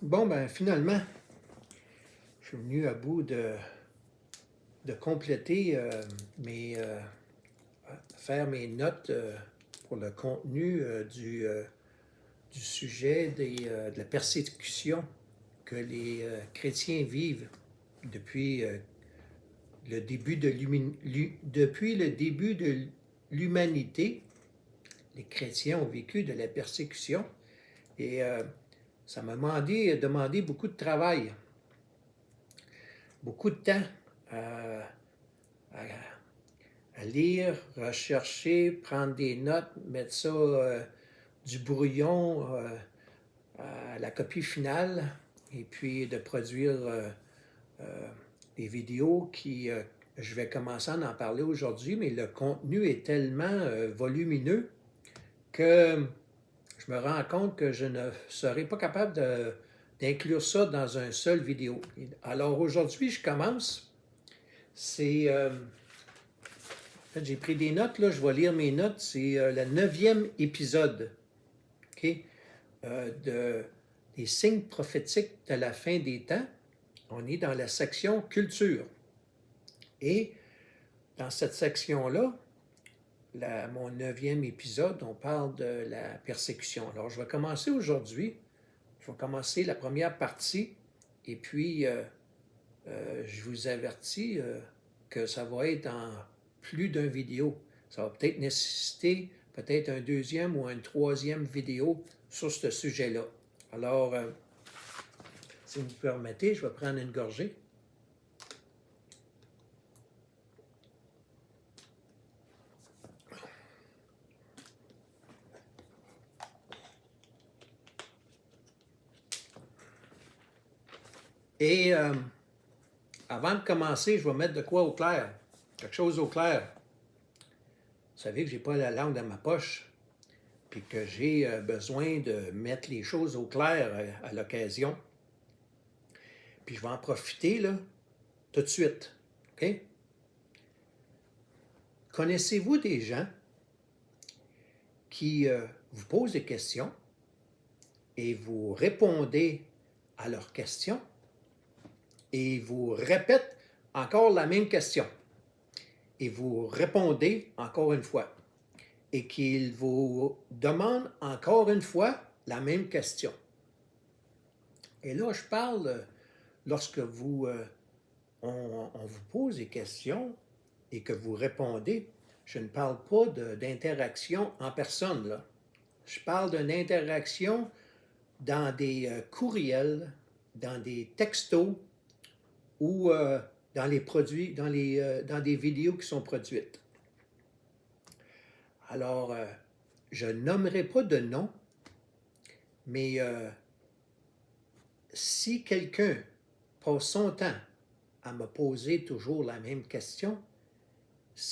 Bon, ben finalement, je suis venu à bout de compléter faire mes notes pour le contenu du sujet de la persécution que les chrétiens vivent depuis depuis le début de l'humanité. Les chrétiens ont vécu de la persécution et ça m'a demandé beaucoup de travail, beaucoup de temps à, à- à lire, rechercher, prendre des notes, mettre ça du brouillon à la copie finale, et puis de produire des vidéos je vais commencer à en parler aujourd'hui, mais le contenu est tellement volumineux que je me rends compte que je ne serai pas capable d'inclure ça dans un seul vidéo. Alors aujourd'hui, je commence. En fait, j'ai pris des notes, là, je vais lire mes notes. C'est le 9e épisode, OK, des signes prophétiques de la fin des temps. On est dans la section culture. Et dans cette section-là, mon 9e épisode, on parle de la persécution. Alors, je vais commencer aujourd'hui. Je vais commencer la première partie. Et puis, je vous avertis que ça va être en plus d'une vidéo. Ça va peut-être nécessiter peut-être un deuxième ou une troisième vidéo sur ce sujet-là. Alors, si vous me permettez, je vais prendre une gorgée. Et avant de commencer, je vais mettre de quoi au clair. Quelque chose au clair. Vous savez que je n'ai pas la langue dans ma poche, puis que j'ai besoin de mettre les choses au clair à l'occasion. Puis je vais en profiter là, tout de suite. OK? Connaissez-vous des gens qui vous posent des questions et vous répondez à leurs questions et vous répètent encore la même question et vous répondez encore une fois et qu'ils vous demandent encore une fois la même question? Et là, je parle lorsque on vous pose des questions et que vous répondez. Je ne parle pas d'interaction en personne, là. Je parle d'une interaction dans des courriels, dans des textos ou dans dans des vidéos qui sont produites. Alors, je nommerai pas de nom, mais si quelqu'un passe son temps à me poser toujours la même question,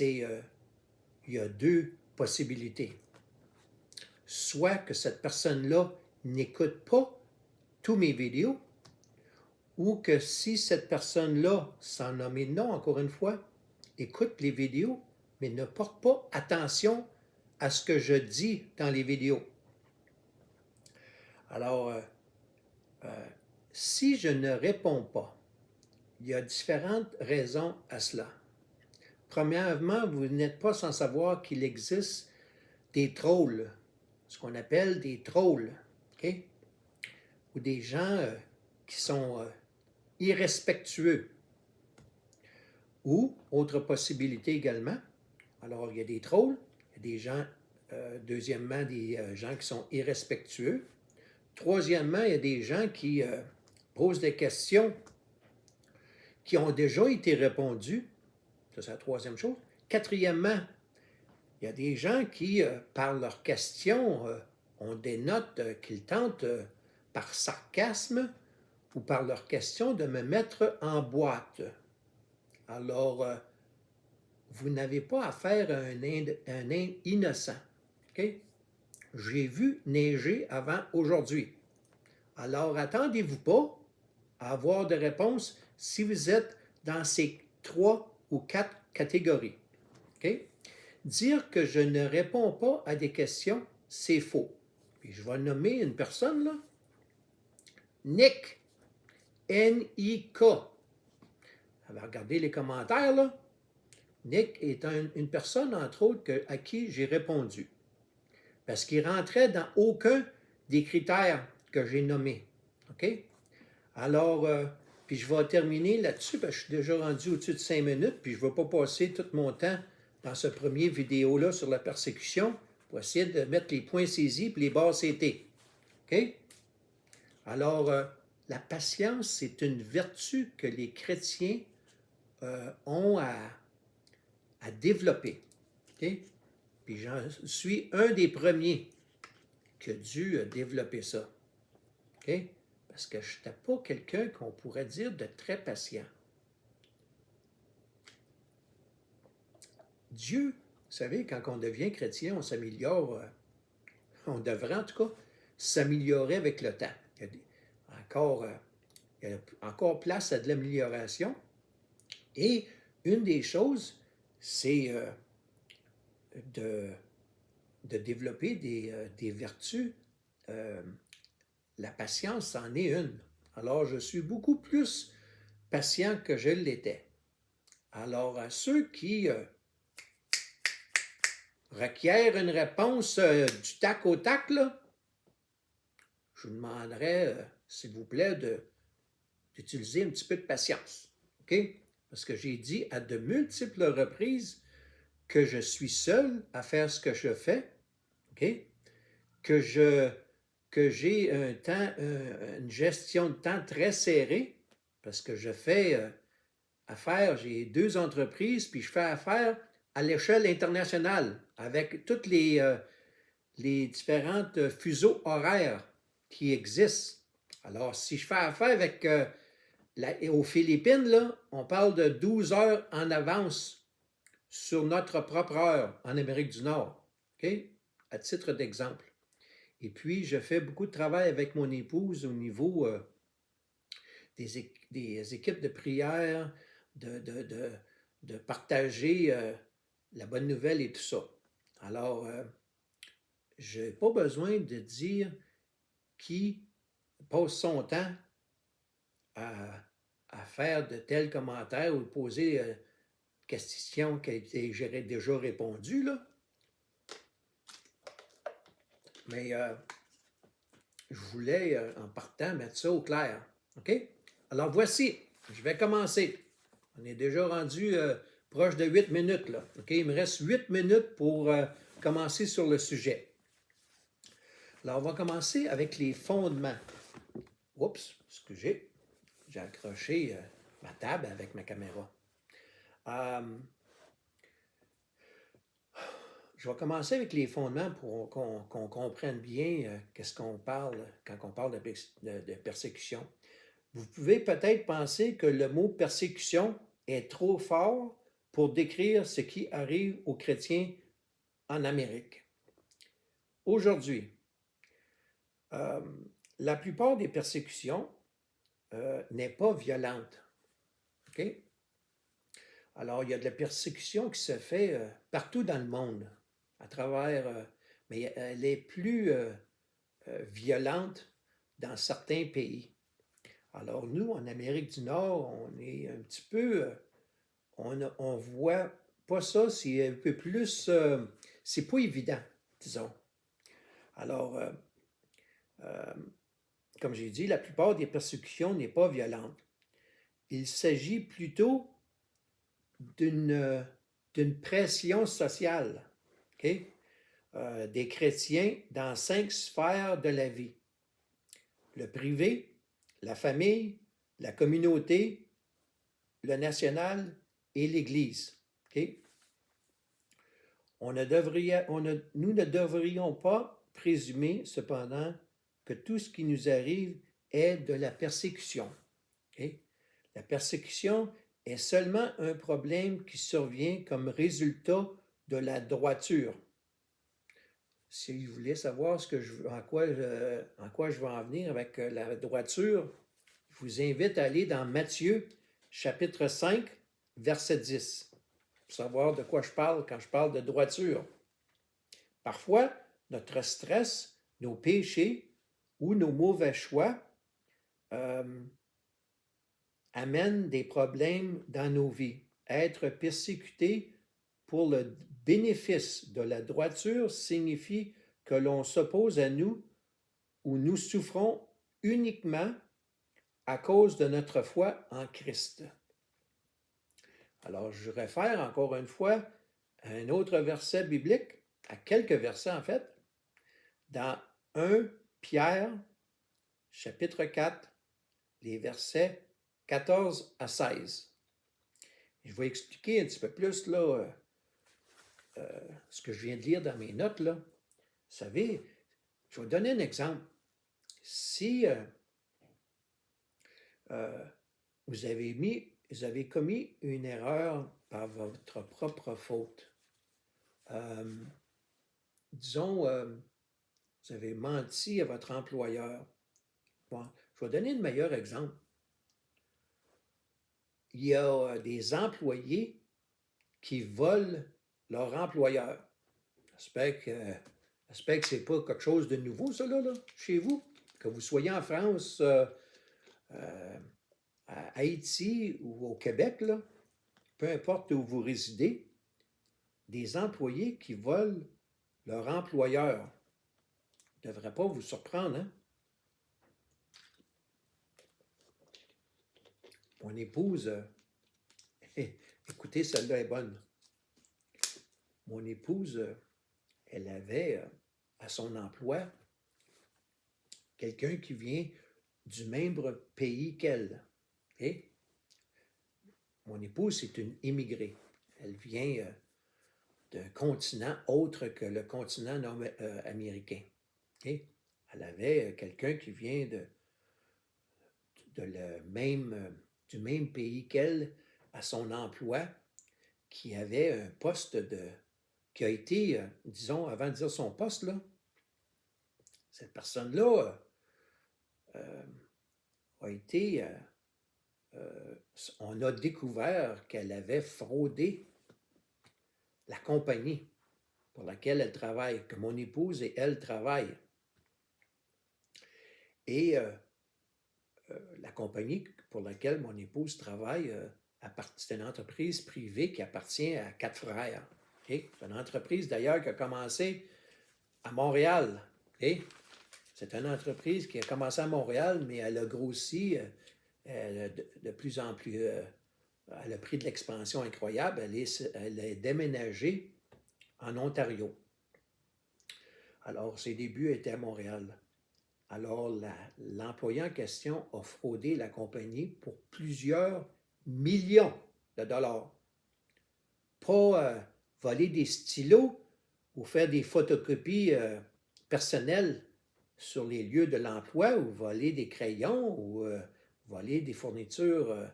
il y a deux possibilités. Soit que cette personne-là n'écoute pas tous mes vidéos, ou que si cette personne-là, sans nommer de nom encore une fois, écoute les vidéos, mais ne porte pas attention à ce que je dis dans les vidéos. Alors, si je ne réponds pas, il y a différentes raisons à cela. Premièrement, vous n'êtes pas sans savoir qu'il existe des trolls, ce qu'on appelle des trolls, OK? Ou des gens qui sont irrespectueux. Ou, autre possibilité également, alors il y a des trolls, il y a des gens, deuxièmement, des gens qui sont irrespectueux. Troisièmement, il y a des gens qui posent des questions qui ont déjà été répondues. Ça, c'est la troisième chose. Quatrièmement, il y a des gens qui, par leurs questions, on dénote qu'ils tentent, par sarcasme ou par leurs questions, de me mettre en boîte. Alors, vous n'avez pas affaire à un innocent. Okay? J'ai vu neiger avant aujourd'hui. Alors, attendez-vous pas à avoir de réponse si vous êtes dans ces 3 ou 4 catégories. Okay? Dire que je ne réponds pas à des questions, c'est faux. Puis je vais nommer une personne, là. Nick. N-I-K. Regardez les commentaires, là. Nick est une personne, entre autres, à qui j'ai répondu. Parce qu'il rentrait dans aucun des critères que j'ai nommés. OK? Alors, puis je vais terminer là-dessus, parce que je suis déjà rendu au-dessus de 5 minutes, puis je ne vais pas passer tout mon temps dans ce premier vidéo-là sur la persécution pour essayer de mettre les points saisis et les barres CT. OK? Alors, la patience, c'est une vertu que les chrétiens ont à développer. Okay? Puis j'en suis un des premiers qui a dû développer ça. Okay? Parce que je n'étais pas quelqu'un qu'on pourrait dire de très patient. Dieu, vous savez, quand on devient chrétien, on s'améliore, on devrait en tout cas s'améliorer avec le temps. Il y a encore place à de l'amélioration. Et une des choses, c'est de développer des vertus. La patience en est une. Alors, je suis beaucoup plus patient que je l'étais. Alors, à ceux qui requièrent une réponse du tac au tac, là, je vous demanderais, s'il vous plaît, d'utiliser un petit peu de patience. OK? Parce que j'ai dit à de multiples reprises que je suis seul à faire ce que je fais, OK? Que j'ai une gestion de temps très serrée, parce que je fais affaire, j'ai 2 entreprises, puis je fais affaire à l'échelle internationale, avec toutes les différentes fuseaux horaires qui existent. Alors, si je fais affaire avec aux Philippines, là, on parle de 12 heures en avance sur notre propre heure en Amérique du Nord, OK? À titre d'exemple. Et puis, je fais beaucoup de travail avec mon épouse au niveau des équipes de prière, de partager la bonne nouvelle et tout ça. Alors, je n'ai pas besoin de dire qui passe son temps à faire de tels commentaires ou poser questions que j'ai déjà répondu, là. Mais je voulais, en partant, mettre ça au clair. OK? Alors, voici. Je vais commencer. On est déjà rendu proche de 8 minutes, là. OK? Il me reste 8 minutes pour commencer sur le sujet. Alors, on va commencer avec les fondements. Oups, excusez. J'ai accroché ma table avec ma caméra. Je vais commencer avec les fondements pour qu'on comprenne bien qu'est-ce qu'on parle quand on parle de persécution. Vous pouvez peut-être penser que le mot persécution est trop fort pour décrire ce qui arrive aux chrétiens en Amérique. Aujourd'hui, la plupart des persécutions n'est pas violente. OK? Alors, il y a de la persécution qui se fait partout dans le monde, à travers, mais elle est plus violente dans certains pays. Alors, nous, en Amérique du Nord, on est un petit peu, on voit pas ça, c'est un peu plus, c'est pas évident, disons. Alors, comme j'ai dit, la plupart des persécutions n'est pas violente. Il s'agit plutôt d'une pression sociale, okay? Des chrétiens dans 5 sphères de la vie. Le privé, la famille, la communauté, le national et l'Église. Okay? Nous ne devrions pas présumer, cependant, que tout ce qui nous arrive est de la persécution. Okay? La persécution est seulement un problème qui survient comme résultat de la droiture. Si vous voulez savoir en quoi je vais en venir avec la droiture, je vous invite à aller dans Matthieu, chapitre 5, verset 10, pour savoir de quoi je parle quand je parle de droiture. Parfois, notre stress, nos péchés ou nos mauvais choix euh, amène des problèmes dans nos vies. Être persécuté pour le bénéfice de la droiture signifie que l'on s'oppose à nous ou nous souffrons uniquement à cause de notre foi en Christ. Alors, je réfère encore une fois à un autre verset biblique, à quelques versets en fait, dans 1 Pierre, chapitre 4, les versets 14 à 16. Je vais expliquer un petit peu plus là, ce que je viens de lire dans mes notes. Là. Vous savez, je vais donner un exemple. Si vous avez commis une erreur par votre propre faute, disons, vous avez menti à votre employeur. Bon, je vais donner le meilleur exemple. Il y a des employés qui volent leur employeur. J'espère que ce n'est pas quelque chose de nouveau, ça, là, chez vous. Que vous soyez en France, à Haïti ou au Québec, là, peu importe où vous résidez, des employés qui volent leur employeur. Ne devrait pas vous surprendre, hein? Mon épouse, écoutez, celle-là est bonne. Mon épouse, elle avait à son emploi quelqu'un qui vient du même pays qu'elle. Okay? Mon épouse, c'est une immigrée. Elle vient d'un continent autre que le continent américain. Okay? Elle avait quelqu'un qui vient du même pays qu'elle à son emploi, qui avait un poste qui a été, disons, avant de dire son poste, là, cette personne-là a été, on a découvert qu'elle avait fraudé la compagnie pour laquelle elle travaille, que mon épouse et elle travaillent. Et la compagnie pour laquelle mon épouse travaille, c'est une entreprise privée qui appartient à 4 frères. Okay? C'est une entreprise d'ailleurs qui a commencé à Montréal. Okay? C'est une entreprise qui a commencé à Montréal, mais elle a grossi de plus en plus. Elle a pris de l'expansion incroyable. Elle est déménagée en Ontario. Alors, ses débuts étaient à Montréal. Alors, l'employé en question a fraudé la compagnie pour plusieurs millions de dollars. Pas voler des stylos ou faire des photocopies personnelles sur les lieux de l'emploi ou voler des crayons ou voler des fournitures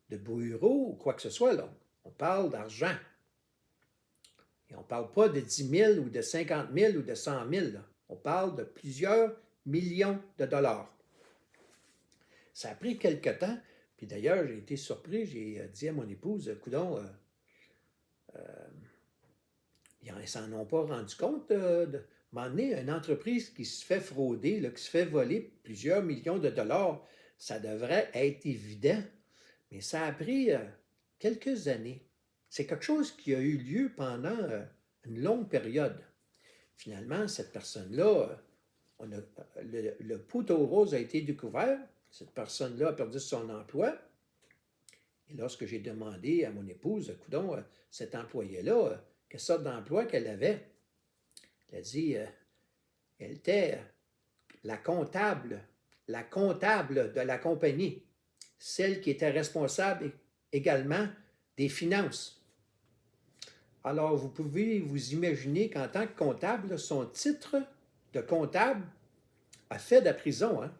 de bureau ou quoi que ce soit. Là. On parle d'argent. Et on ne parle pas de 10 000 ou de 50 000 ou de 100 000. Là. On parle de plusieurs millions de dollars. Ça a pris quelque temps, puis d'ailleurs, j'ai été surpris, j'ai dit à mon épouse, coudonc, ils ne s'en ont pas rendu compte de m'emmener une entreprise qui se fait frauder, là, qui se fait voler plusieurs millions de dollars, ça devrait être évident, mais ça a pris quelques années. C'est quelque chose qui a eu lieu pendant une longue période. Finalement, cette personne-là, le poteau rose a été découvert. Cette personne-là a perdu son emploi. Et lorsque j'ai demandé à mon épouse, coudonc, cet employé-là, quelle sorte d'emploi qu'elle avait, elle a dit, elle était la comptable de la compagnie, celle qui était responsable également des finances. Alors, vous pouvez vous imaginer qu'en tant que comptable, son titre de comptable a fait de la prison. Hein?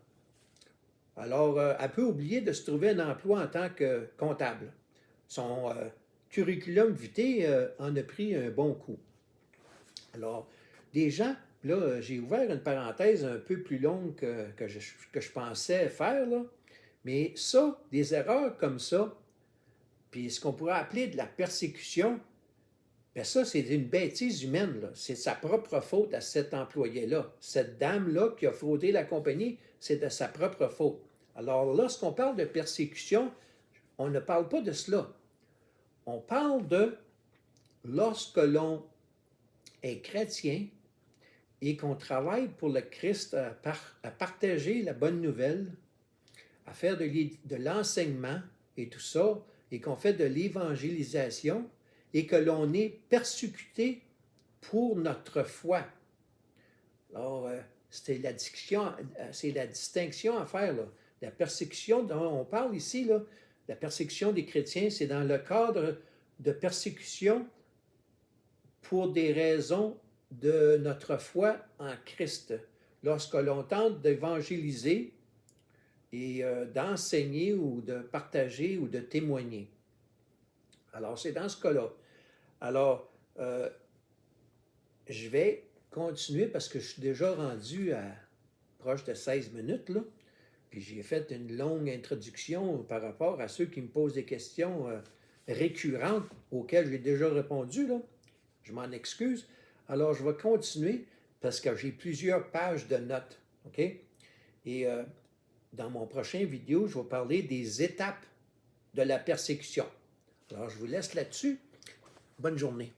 Alors, elle peut oublier de se trouver un emploi en tant que comptable. Son curriculum vitae en a pris un bon coup. Alors, des gens, là, j'ai ouvert une parenthèse un peu plus longue que je pensais faire, là, mais ça, des erreurs comme ça, puis ce qu'on pourrait appeler de la persécution, bien ça, c'est une bêtise humaine. Là. C'est de sa propre faute à cet employé-là. Cette dame-là qui a fraudé la compagnie, c'est de sa propre faute. Alors, lorsqu'on parle de persécution, on ne parle pas de cela. On parle de lorsque l'on est chrétien et qu'on travaille pour le Christ à partager la bonne nouvelle, à faire de l'enseignement et tout ça, et qu'on fait de l'évangélisation et que l'on est persécuté pour notre foi. Alors, c'est la distinction à faire, là. La persécution dont on parle ici, là, la persécution des chrétiens, c'est dans le cadre de persécution pour des raisons de notre foi en Christ. Lorsque l'on tente d'évangéliser et d'enseigner ou de partager ou de témoigner. Alors, c'est dans ce cas-là. Alors, je vais continuer parce que je suis déjà rendu à proche de 16 minutes, là. Puis j'ai fait une longue introduction par rapport à ceux qui me posent des questions récurrentes auxquelles j'ai déjà répondu, là. Je m'en excuse. Alors, je vais continuer parce que j'ai plusieurs pages de notes, OK? Et dans mon prochain vidéo, je vais parler des étapes de la persécution. Alors, je vous laisse là-dessus. Bonne journée.